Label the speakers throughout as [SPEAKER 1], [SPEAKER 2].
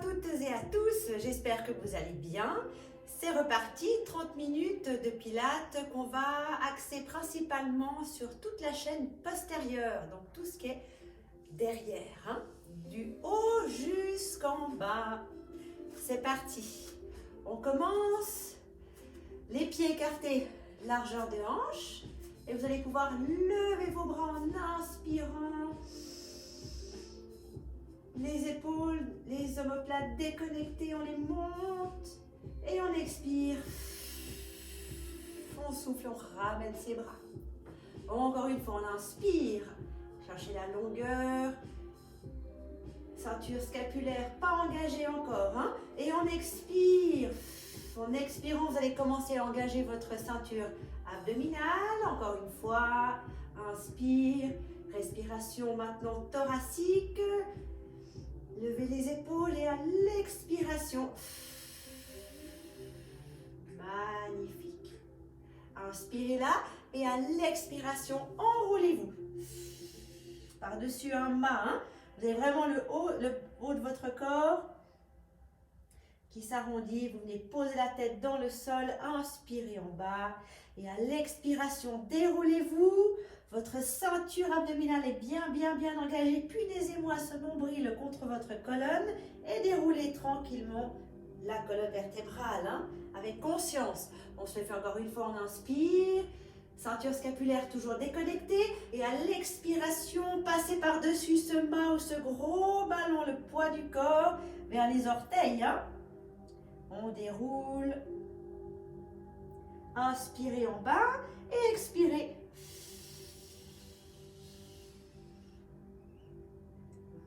[SPEAKER 1] toutes et à tous, j'espère que vous allez bien. C'est reparti, 30 minutes de pilates qu'on va axer principalement sur toute la chaîne postérieure, donc tout ce qui est derrière, hein, du haut jusqu'en bas. C'est parti. On commence, les pieds écartés, largeur de hanche, et vous allez pouvoir lever vos bras en inspirant. Les épaules, les omoplates déconnectées, on les monte et on expire. On souffle, on ramène ses bras. Encore une fois, on inspire. Cherchez la longueur. Ceinture scapulaire, pas engagée encore. Hein? Et on expire. En expirant, vous allez commencer à engager votre ceinture abdominale. Encore une fois, inspire. Respiration maintenant thoracique. Levez les épaules et à l'expiration. Magnifique. Inspirez là et à l'expiration, enroulez-vous. Par-dessus un mât. Hein. Vous avez vraiment le haut de votre corps qui s'arrondit. Vous venez poser la tête dans le sol. Inspirez en bas. Et à l'expiration, déroulez-vous. Votre ceinture abdominale est bien engagée. Punaisez-moi ce nombril contre votre colonne et déroulez tranquillement la colonne vertébrale, hein, avec conscience. On se le fait encore une fois, on inspire. Ceinture scapulaire toujours déconnectée. Et à l'expiration, passez par-dessus ce mât ou ce gros ballon, le poids du corps, vers les orteils. Hein. On déroule. Inspirez en bas et expirez.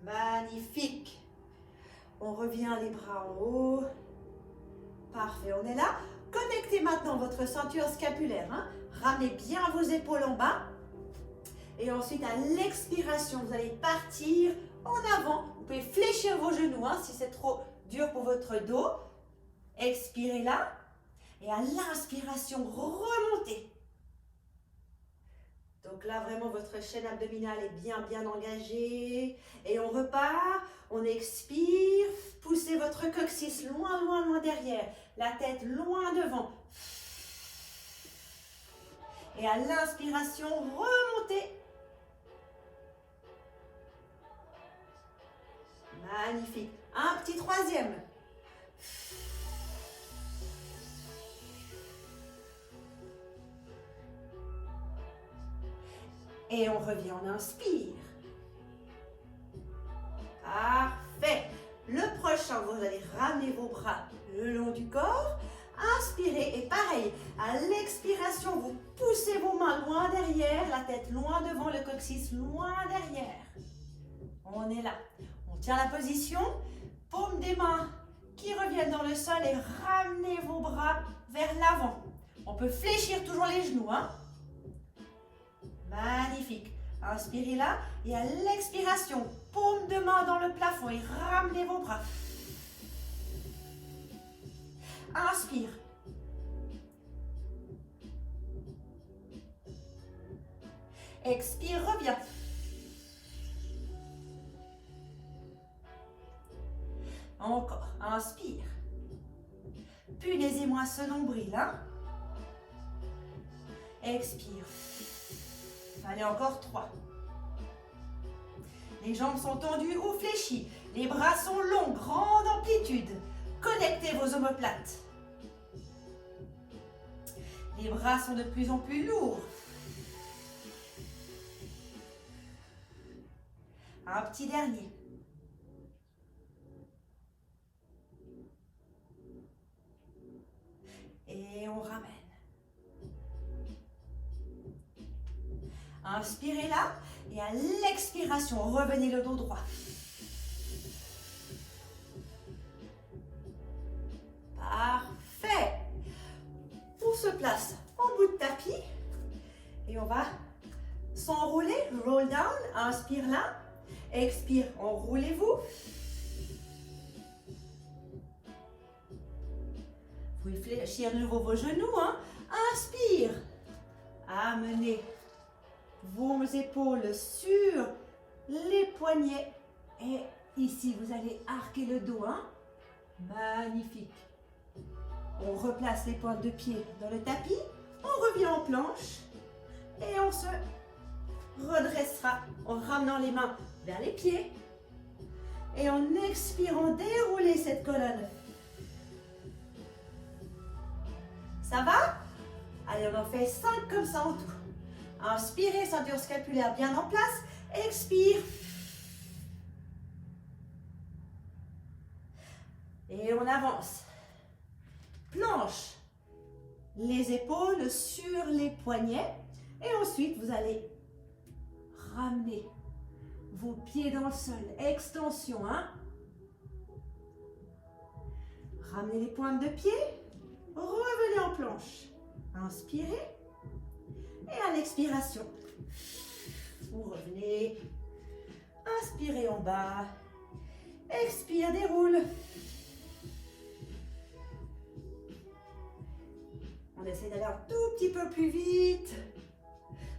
[SPEAKER 1] Magnifique. On revient les bras en haut. Parfait, on est là. Connectez maintenant votre ceinture scapulaire. Hein. Ramenez bien vos épaules en bas. Et ensuite, à l'expiration, vous allez partir en avant. Vous pouvez fléchir vos genoux hein, si c'est trop dur pour votre dos. Expirez là. Et à l'inspiration, remontez. Donc là, vraiment, votre chaîne abdominale est bien engagée. Et on repart, on expire. Poussez votre coccyx loin derrière. La tête loin devant. Et à l'inspiration, remontez. Magnifique. Un petit troisième. Et on revient, on inspire. Parfait. Le prochain, vous allez ramener vos bras le long du corps. Inspirez et pareil, à l'expiration, vous poussez vos mains loin derrière, la tête loin devant, le coccyx loin derrière. On est là. On tient la position. Paume des mains qui reviennent dans le sol et ramenez vos bras vers l'avant. On peut fléchir toujours les genoux, hein. Magnifique. Inspirez là et à l'expiration, paume de main dans le plafond et ramenez vos bras. Inspire. Expire, reviens. Encore. Inspire. Punaisez-moi ce nombril. Hein? Expire. Allez, encore 3. Les jambes sont tendues ou fléchies. Les bras sont longs, grande amplitude. Connectez vos omoplates. Les bras sont de plus en plus lourds. Un petit dernier. Et on ramène. Inspirez là et à l'expiration, revenez le dos droit. Parfait. On se place en bout de tapis et on va s'enrouler, roll down, inspire là, expire, enroulez-vous. Vous pouvez fléchir de nouveau vos genoux, hein. Inspire, amenez vos épaules sur les poignets et ici vous allez arquer le dos, hein. Magnifique. On replace les pointes de pied dans le tapis. On revient en planche. Et on se redressera en ramenant les mains vers les pieds. Et en expirant, dérouler cette colonne. Ça va? Allez, on en fait 5 comme ça en tout. Inspirez, ceinture scapulaire bien en place. Expire. Et on avance. Planche. Les épaules sur les poignets. Et ensuite, vous allez ramener vos pieds dans le sol. Extension, hein? Ramenez les pointes de pied. Revenez en planche. Inspirez. Et à l'expiration, vous revenez. Inspirez en bas. Expire, déroule. On essaie d'aller un tout petit peu plus vite.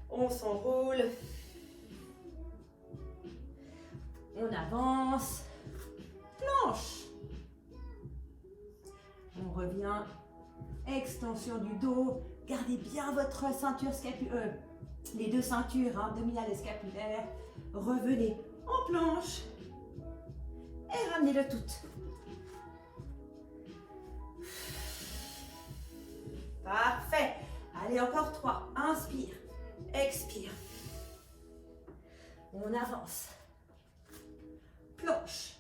[SPEAKER 1] On s'enroule. On avance. Planche. On revient. Extension du dos. Gardez bien votre ceinture scapulaire. Les deux ceintures, hein, abdominales et scapulaires. Revenez en planche. Et ramenez le tout. Parfait. Allez, encore 3. Inspire. Expire. On avance. Planche.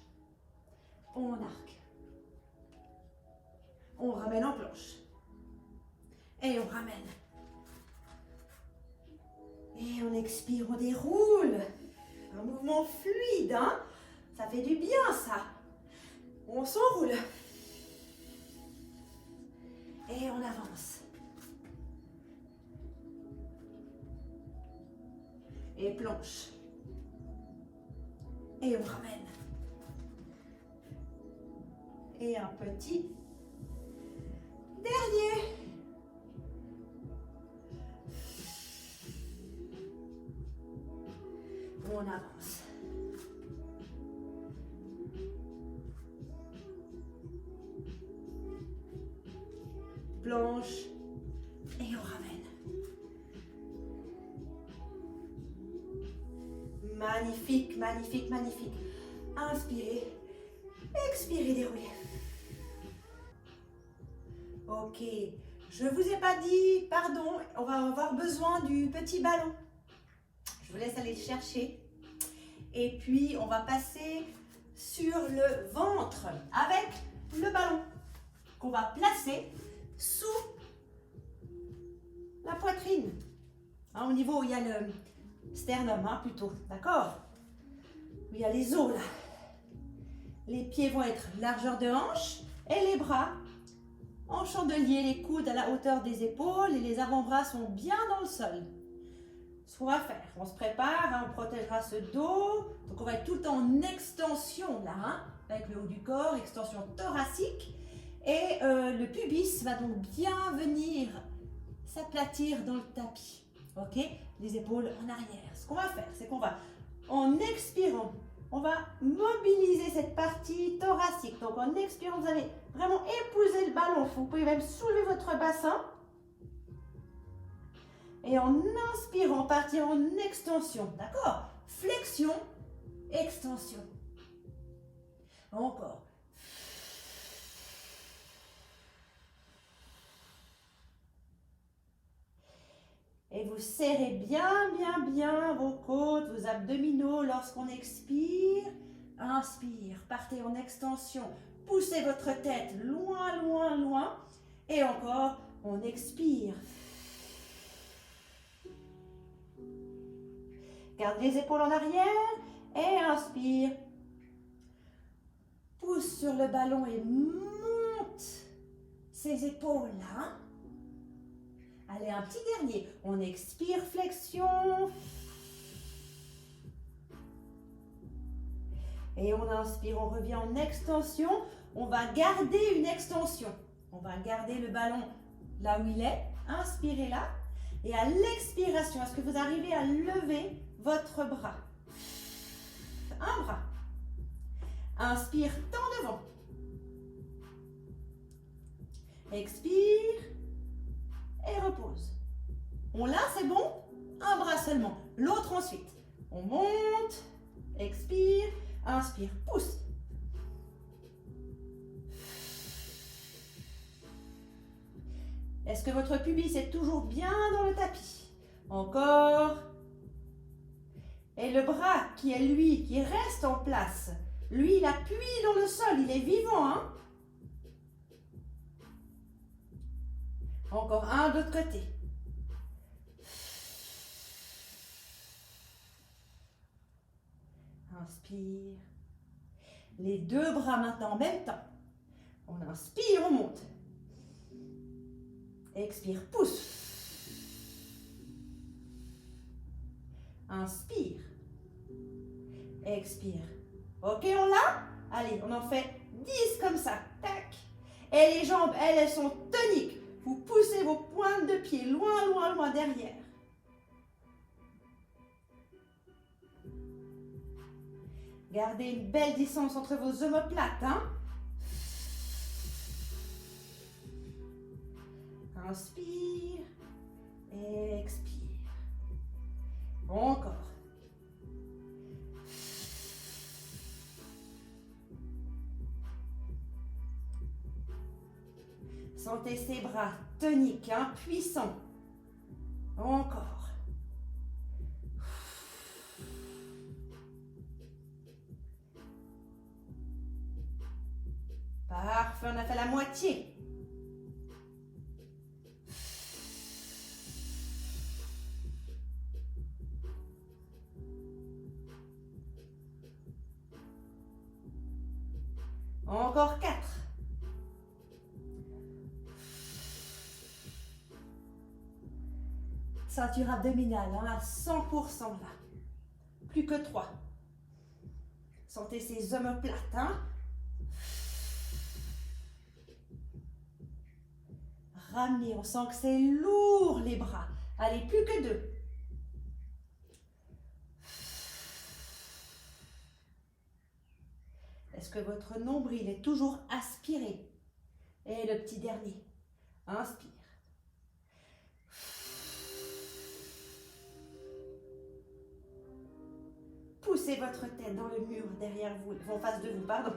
[SPEAKER 1] On arque. On ramène en planche. Et on ramène. Et on expire, on déroule. Un mouvement fluide, hein? Ça fait du bien, ça. On s'enroule. Et on avance. Et planche. Et on ramène. Et un petit dernier. On avance. Planche. Et on ramène. Magnifique, magnifique, magnifique. Inspirez. Expirez, déroulez. Ok. Je ne vous ai pas dit, pardon, on va avoir besoin du petit ballon. Je vous laisse aller le chercher. Et puis, on va passer sur le ventre avec le ballon qu'on va placer sous la poitrine. Hein, au niveau où il y a le sternum, hein, plutôt. D'accord? Où il y a les os, là. Les pieds vont être largeur de hanche et les bras en chandelier, les coudes à la hauteur des épaules et les avant-bras sont bien dans le sol. Ce qu'on va faire, on se prépare, hein, on protégera ce dos. Donc on va être tout le temps en extension là, hein, avec le haut du corps, extension thoracique. Et le pubis va donc bien venir s'aplatir dans le tapis. Ok? Les épaules en arrière. Ce qu'on va faire, c'est qu'on va, en expirant, on va mobiliser cette partie thoracique. Donc en expirant, vous allez vraiment épouser le ballon. Vous pouvez même soulever votre bassin. Et en inspirant, partir en extension. D'accord? Flexion, extension. Encore. Et vous serrez bien, bien, bien vos côtes, vos abdominaux lorsqu'on expire. Inspire, partez en extension. Poussez votre tête loin, loin, loin. Et encore, on expire. Garde les épaules en arrière et inspire. Pousse sur le ballon et monte ses épaules là. Allez, un petit dernier. On expire, flexion. Et on inspire, on revient en extension. On va garder une extension. On va garder le ballon là où il est. Inspirez là. Et à l'expiration, est-ce que vous arrivez à lever votre bras? Un bras. Inspire, tend devant. Expire. Et repose. On l'a, c'est bon? Un bras seulement. L'autre ensuite. On monte. Expire. Inspire. Pousse. Est-ce que votre pubis est toujours bien dans le tapis? Encore. Et le bras qui est lui, qui reste en place. Lui, il appuie dans le sol. Il est vivant, hein? Encore un de l'autre côté. Inspire. Les deux bras maintenant en même temps. On inspire, on monte. Expire, pousse. Inspire. Expire. Ok, on l'a? Allez, on en fait 10 comme ça. Tac. Et les jambes, elles sont toniques. Vous poussez vos pointes de pied loin, loin, loin derrière. Gardez une belle distance entre vos omoplates. Hein? Inspire. Expire. Encore. Sentez ces bras toniques, hein, puissants. Encore. Parfait, on a fait la moitié. Encore 4. Ceinture abdominale, hein, à 100% là. Plus que 3. Sentez ces omoplates, hein. Ramenez, on sent que c'est lourd les bras. Allez, plus que 2. Est-ce que votre nombril est toujours aspiré? Et le petit dernier. Inspire. Poussez votre tête dans le mur derrière vous, en face de vous, pardon.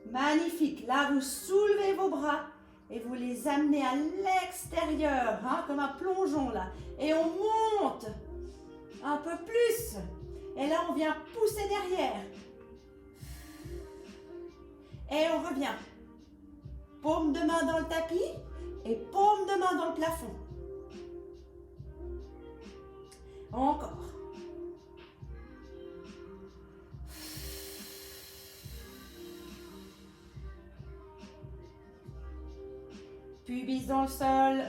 [SPEAKER 1] Magnifique. Là, vous soulevez vos bras et vous les amenez à l'extérieur, hein, comme un plongeon là. Et on monte un peu plus. Et là, on vient pousser derrière. Et on revient. Paume de main dans le tapis et paume de main dans le plafond. Encore. Pubis dans le sol.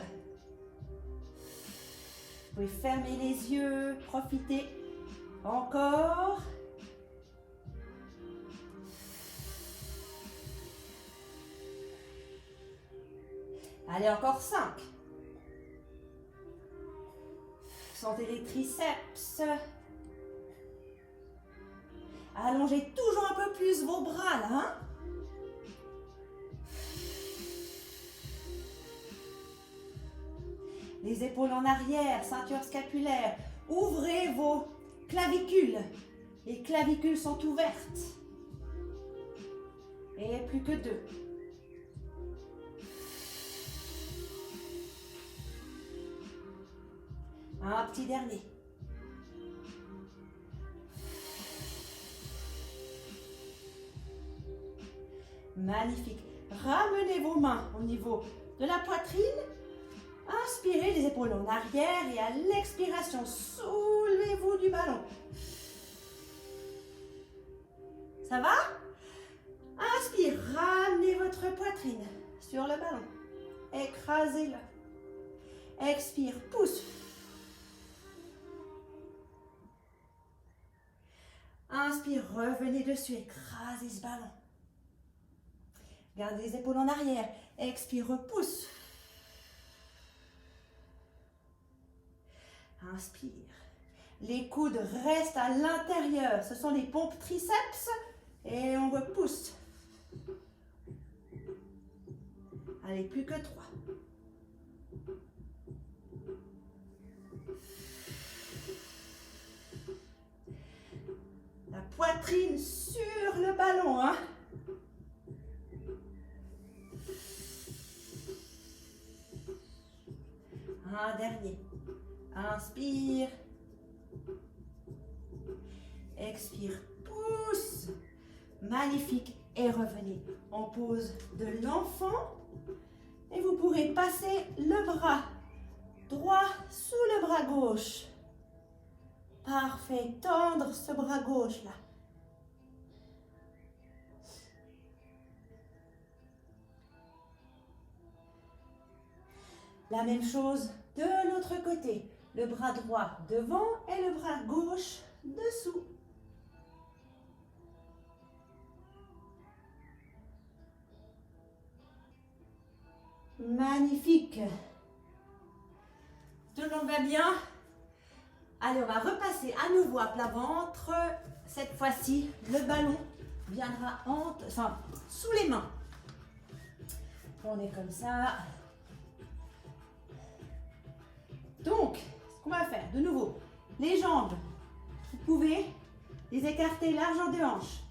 [SPEAKER 1] Vous pouvez fermer les yeux, profitez. Encore. Allez, encore 5. Sentez les triceps. Allongez toujours un peu plus vos bras là, hein? Les épaules en arrière, ceinture scapulaire. Ouvrez vos clavicules. Les clavicules sont ouvertes. Et plus que 2. Un petit dernier. Magnifique. Ramenez vos mains au niveau de la poitrine. Inspirez les épaules en arrière et à l'expiration, soulevez-vous du ballon. Ça va? Inspire, ramenez votre poitrine sur le ballon. Écrasez-le. Expire, pousse. Inspire, revenez dessus, écrasez ce ballon. Gardez les épaules en arrière. Expire, repousse. Inspire. Les coudes restent à l'intérieur. Ce sont les pompes triceps. Et on repousse. Allez, plus que 3. La poitrine sur le ballon, hein. Un dernier. Inspire. Expire. Pousse. Magnifique. Et revenez en pose de l'enfant. Et vous pourrez passer le bras droit sous le bras gauche. Parfait. Tendre ce bras gauche là. La même chose de l'autre côté. Le bras droit devant et le bras gauche dessous. Magnifique. Tout le monde va bien? Allez, on va repasser à nouveau à plat ventre. Cette fois-ci, le ballon viendra sous les mains. On est comme ça. Donc, ce qu'on va faire, de nouveau, les jambes, vous pouvez les écarter largeur de hanche.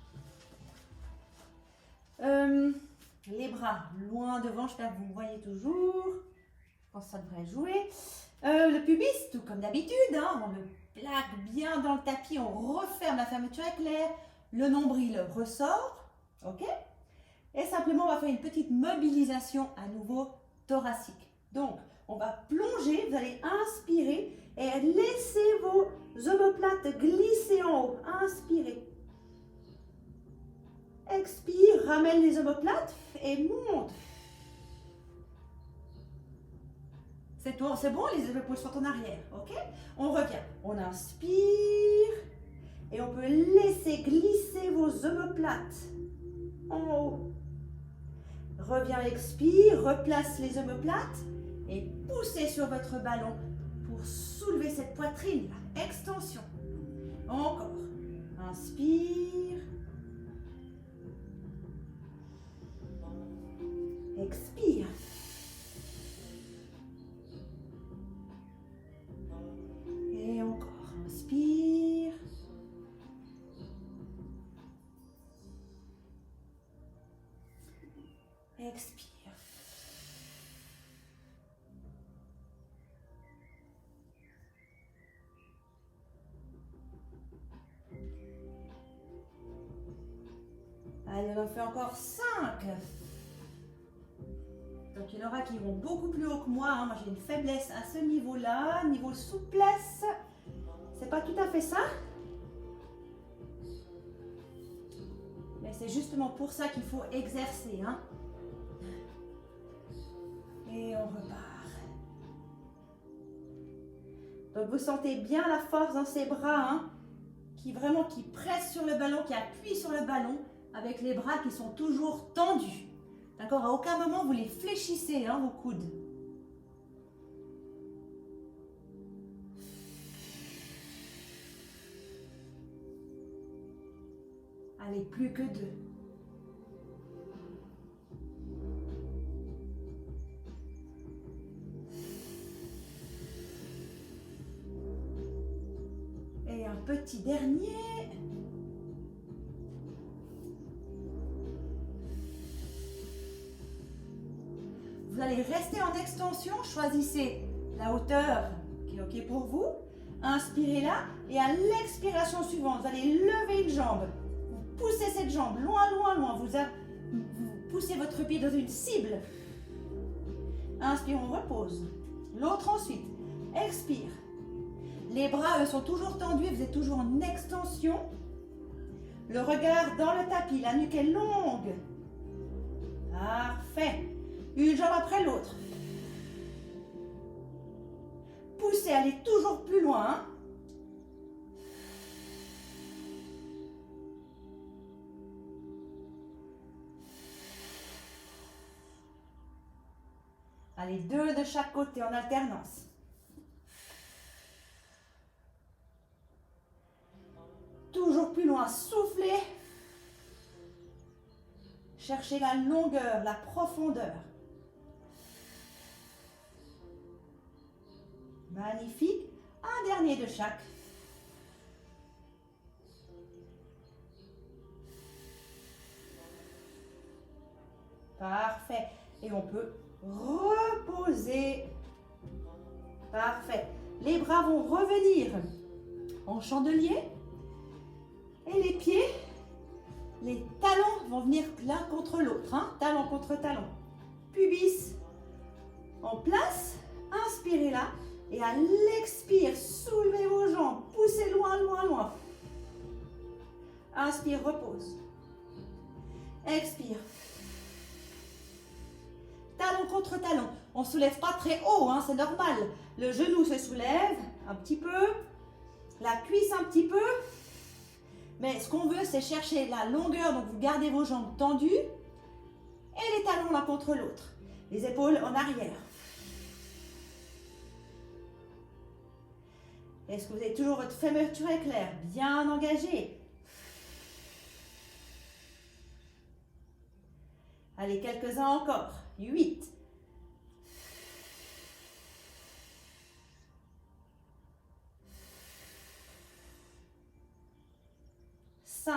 [SPEAKER 1] Les bras loin devant, j'espère que vous me voyez toujours. Je pense que ça devrait jouer. Le pubis, tout comme d'habitude, hein, on le plaque bien dans le tapis, on referme la fermeture éclair, le nombril ressort, ok? Et simplement, on va faire une petite mobilisation à nouveau thoracique. Donc, on va plonger, vous allez inspirer et laissez vos omoplates glisser en haut. Inspirez. Expire, ramène les omoplates et monte. C'est bon, les épaules sont en arrière, ok? On revient. On inspire et on peut laisser glisser vos omoplates en haut. Reviens, expire, replace les omoplates et poussez sur votre ballon pour soulever cette poitrine. Extension. Encore. Inspire. Expire. Et encore. Inspire. Expire. Allez, on en fait encore 5. Donc, il y en aura qui vont beaucoup plus haut que moi. Hein. Moi, j'ai une faiblesse à ce niveau-là. Niveau souplesse, c'est pas tout à fait ça. Mais c'est justement pour ça qu'il faut exercer. Hein. Et on repart. Donc, vous sentez bien la force dans ces bras, hein, qui pressent sur le ballon, qui appuient sur le ballon, avec les bras qui sont toujours tendus. D'accord? À aucun moment, vous les fléchissez, hein, vos coudes. Allez, plus que 2. Et un petit dernier. Vous allez rester en extension, choisissez la hauteur qui est OK pour vous. Inspirez là et à l'expiration suivante, vous allez lever une jambe. Vous poussez cette jambe loin, loin, loin. Vous poussez votre pied dans une cible. Inspire, on repose. L'autre ensuite. Expire. Les bras, eux, sont toujours tendus, vous êtes toujours en extension. Le regard dans le tapis, la nuque est longue. Parfait. Une jambe après l'autre. Poussez, allez toujours plus loin. Hein. Allez, 2 de chaque côté en alternance. Toujours plus loin, soufflez. Cherchez la longueur, la profondeur. Magnifique. Un dernier de chaque. Parfait. Et on peut reposer. Parfait. Les bras vont revenir en chandelier. Et les pieds, les talons vont venir l'un contre l'autre. Hein? Talon contre talon. Pubis en place. Inspirez là. Et à l'expire, soulevez vos jambes. Poussez loin, loin, loin. Inspire, repose. Expire. Talon contre talon. On ne soulève pas très haut, hein, c'est normal. Le genou se soulève un petit peu. La cuisse un petit peu. Mais ce qu'on veut, c'est chercher la longueur. Donc, vous gardez vos jambes tendues. Et les talons l'un contre l'autre. Les épaules en arrière. Est-ce que vous avez toujours votre fermeture éclair bien engagée? Allez, quelques-uns encore. 8. 5.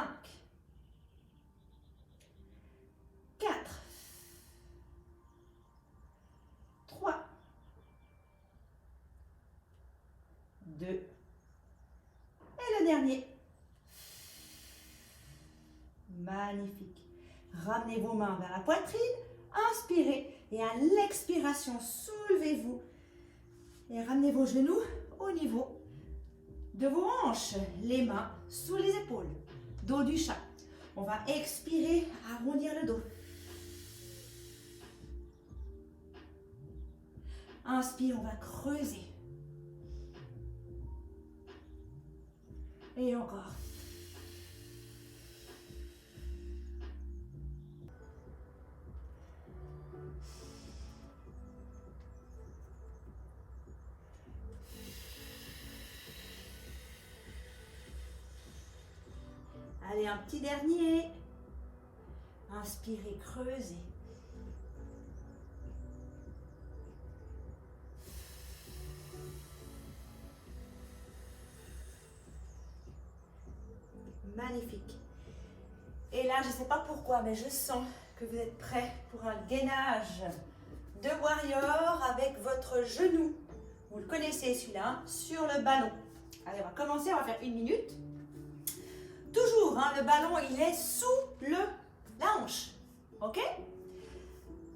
[SPEAKER 1] 4. 3. 2. Et le dernier. Magnifique. Ramenez vos mains vers la poitrine. Inspirez. Et à l'expiration, soulevez-vous. Et ramenez vos genoux au niveau de vos hanches. Les mains sous les épaules. Dos du chat. On va expirer, arrondir le dos. Inspire, on va creuser. Et encore. Allez, un petit dernier. Inspirez, creusez. Magnifique. Et là, je ne sais pas pourquoi, mais je sens que vous êtes prêts pour un gainage de warrior avec votre genou. Vous le connaissez celui-là, sur le ballon. Allez, on va commencer, on va faire 1 minute. Toujours, hein, le ballon, il est sous la hanche. Ok?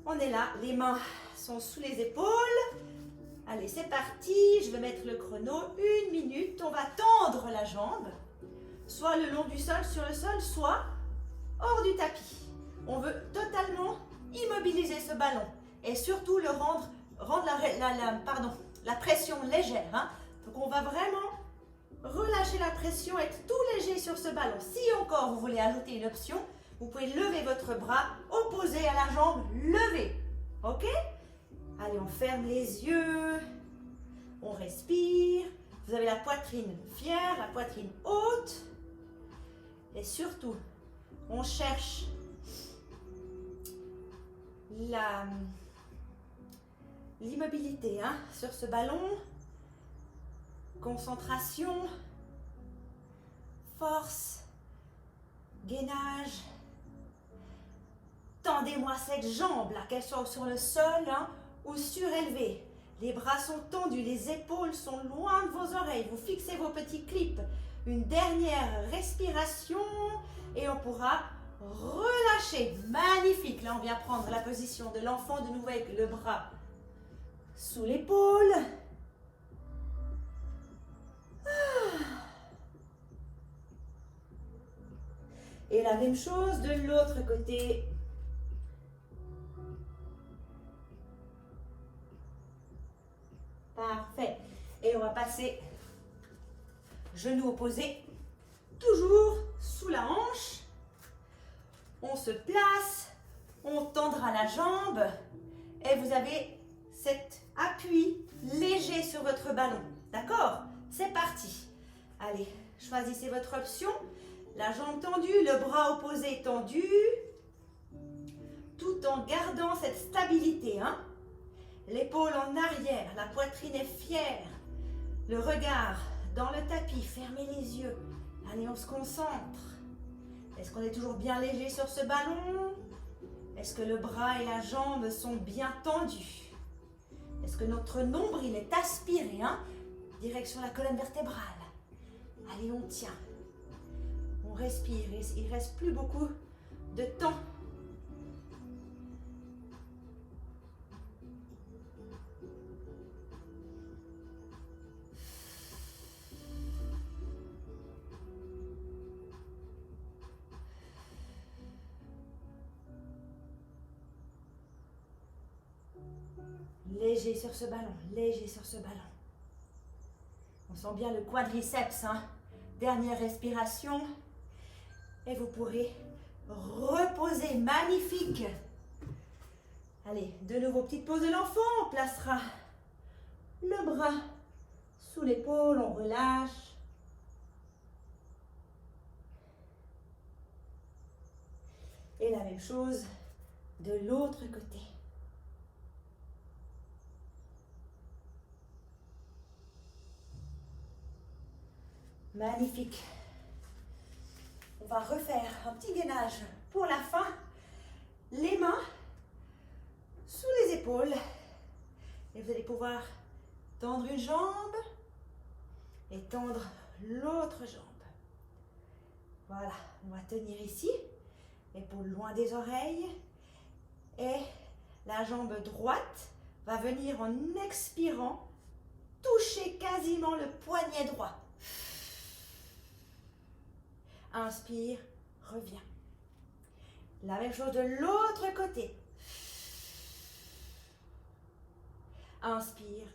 [SPEAKER 1] On est là, les mains sont sous les épaules. Allez, c'est parti. Je vais mettre le chrono. 1 minute. On va tendre la jambe. Soit le long du sol, sur le sol, soit hors du tapis. On veut totalement immobiliser ce ballon. Et surtout le rendre la pression légère. Hein. Donc on va vraiment relâcher la pression, être tout léger sur ce ballon. Si encore vous voulez ajouter une option, vous pouvez lever votre bras opposé à la jambe levée. Ok? Allez, on ferme les yeux. On respire. Vous avez la poitrine fière, la poitrine haute. Et surtout, on cherche l'immobilité hein, sur ce ballon. Concentration, force, gainage. Tendez-moi cette jambe là, qu'elle soit sur le sol hein, ou surélevée. Les bras sont tendus, les épaules sont loin de vos oreilles. Vous fixez vos petits clips. Une dernière respiration et on pourra relâcher. Magnifique. Là, on vient prendre la position de l'enfant de nouveau avec le bras sous l'épaule. Et la même chose de l'autre côté. Parfait. Et on va passer genoux opposés, toujours sous la hanche. On se place, on tendra la jambe et vous avez cet appui léger sur votre ballon. D'accord? C'est parti. Allez, choisissez votre option. La jambe tendue, le bras opposé tendu, tout en gardant cette stabilité. Hein? L'épaule en arrière, la poitrine est fière. le regard dans le tapis, fermez les yeux. Allez, on se concentre. Est-ce qu'on est toujours bien léger sur ce ballon? Est-ce que le bras et la jambe sont bien tendus? Est-ce que notre nombril est aspiré, hein? Direction la colonne vertébrale. Allez, on tient. On respire. Il ne reste plus beaucoup de temps. Léger sur ce ballon, léger sur ce ballon. On sent bien le quadriceps, hein? Dernière respiration. Et vous pourrez reposer, magnifique. Allez, de nouveau, petite pause de l'enfant. On placera le bras sous l'épaule, on relâche. Et la même chose de l'autre côté. Magnifique. On va refaire un petit gainage pour la fin. Les mains sous les épaules. Et vous allez pouvoir tendre une jambe et tendre l'autre jambe. Voilà, on va tenir ici. Épaule loin des oreilles. Et la jambe droite va venir en expirant toucher quasiment le poignet droit. Inspire, reviens. La même chose de l'autre côté. Inspire,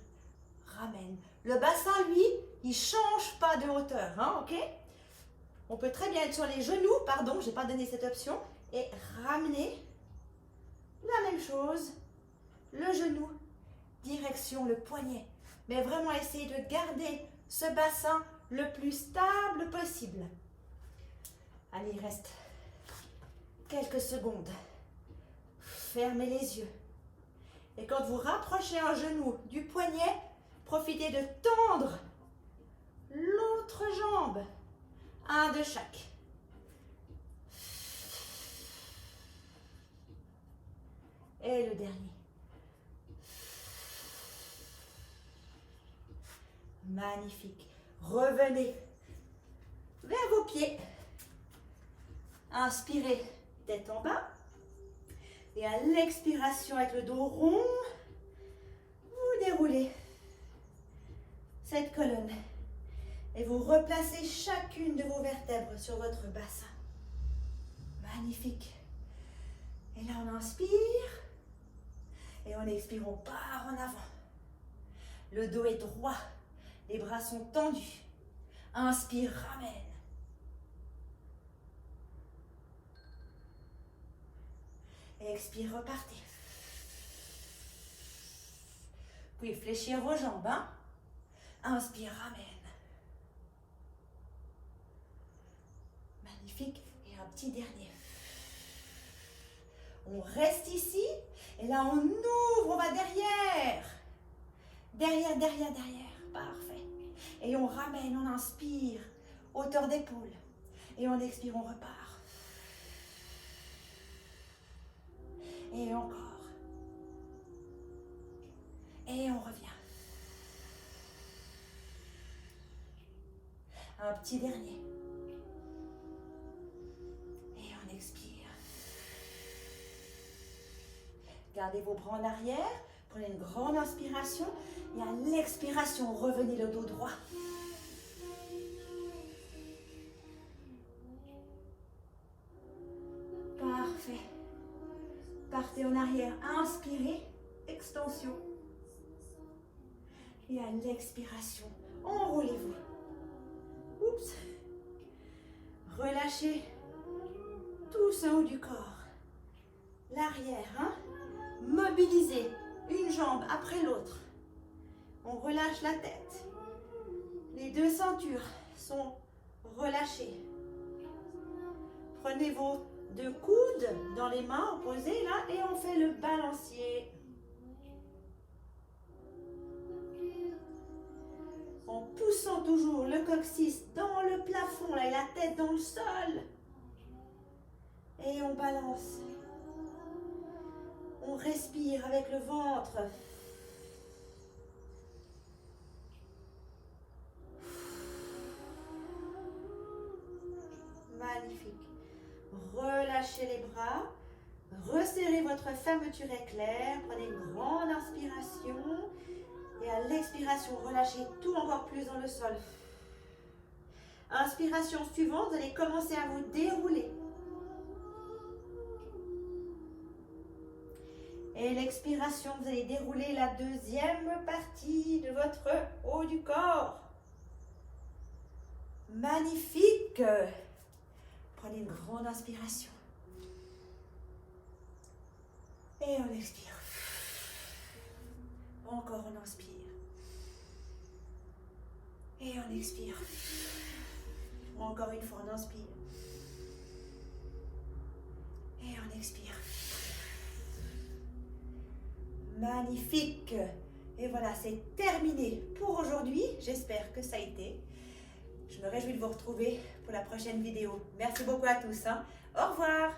[SPEAKER 1] ramène. Le bassin, lui, il ne change pas de hauteur, hein, ok? On peut très bien être sur les genoux, pardon, je n'ai pas donné cette option, et ramener la même chose, le genou, direction le poignet. Mais vraiment essayer de garder ce bassin le plus stable possible. Allez, il reste quelques secondes. Fermez les yeux. Et quand vous rapprochez un genou du poignet, profitez de tendre l'autre jambe. Un de chaque. Et le dernier. Magnifique. Revenez vers vos pieds. Inspirez, tête en bas. Et à l'expiration, avec le dos rond, vous déroulez cette colonne. Et vous replacez chacune de vos vertèbres sur votre bassin. Magnifique. Et là, on inspire. Et on expire, on part en avant. Le dos est droit. Les bras sont tendus. Inspire, ramène. Et expire, repartez. Vous pouvez fléchir vos jambes. Hein? Inspire, ramène. Magnifique. Et un petit dernier. On reste ici. Et là, on ouvre, on va derrière. Derrière, derrière, derrière. Parfait. Et on ramène, on inspire. Hauteur d'épaule. Et on expire, on repart. Et encore. Et on revient. Un petit dernier. Et on expire. Gardez vos bras en arrière. Prenez une grande inspiration. Et à l'expiration, revenez le dos droit. Parfait. Partez en arrière. Inspirez. Extension. Et à l'expiration, enroulez-vous. Oups. Relâchez tout ce haut du corps. L'arrière, hein? Mobilisez une jambe après l'autre. On relâche la tête. Les deux ceintures sont relâchées. Prenez vos deux coudes dans les mains opposées là et on fait le balancier. En poussant toujours le coccyx dans le plafond, là, et la tête dans le sol. Et on balance. On respire avec le ventre. Magnifique. Relâchez les bras. Resserrez votre fermeture éclair. Prenez une grande inspiration. Et à l'expiration, relâchez tout encore plus dans le sol. Inspiration suivante, vous allez commencer à vous dérouler. Et l'expiration, vous allez dérouler la deuxième partie de votre haut du corps. Magnifique. Prenez une grande inspiration. Et on expire. Encore on inspire. Et on expire. Encore une fois, on inspire. Et on expire. Magnifique. Et voilà, c'est terminé pour aujourd'hui. J'espère que ça a été. Je me réjouis de vous retrouver pour la prochaine vidéo. Merci beaucoup à tous. Au revoir.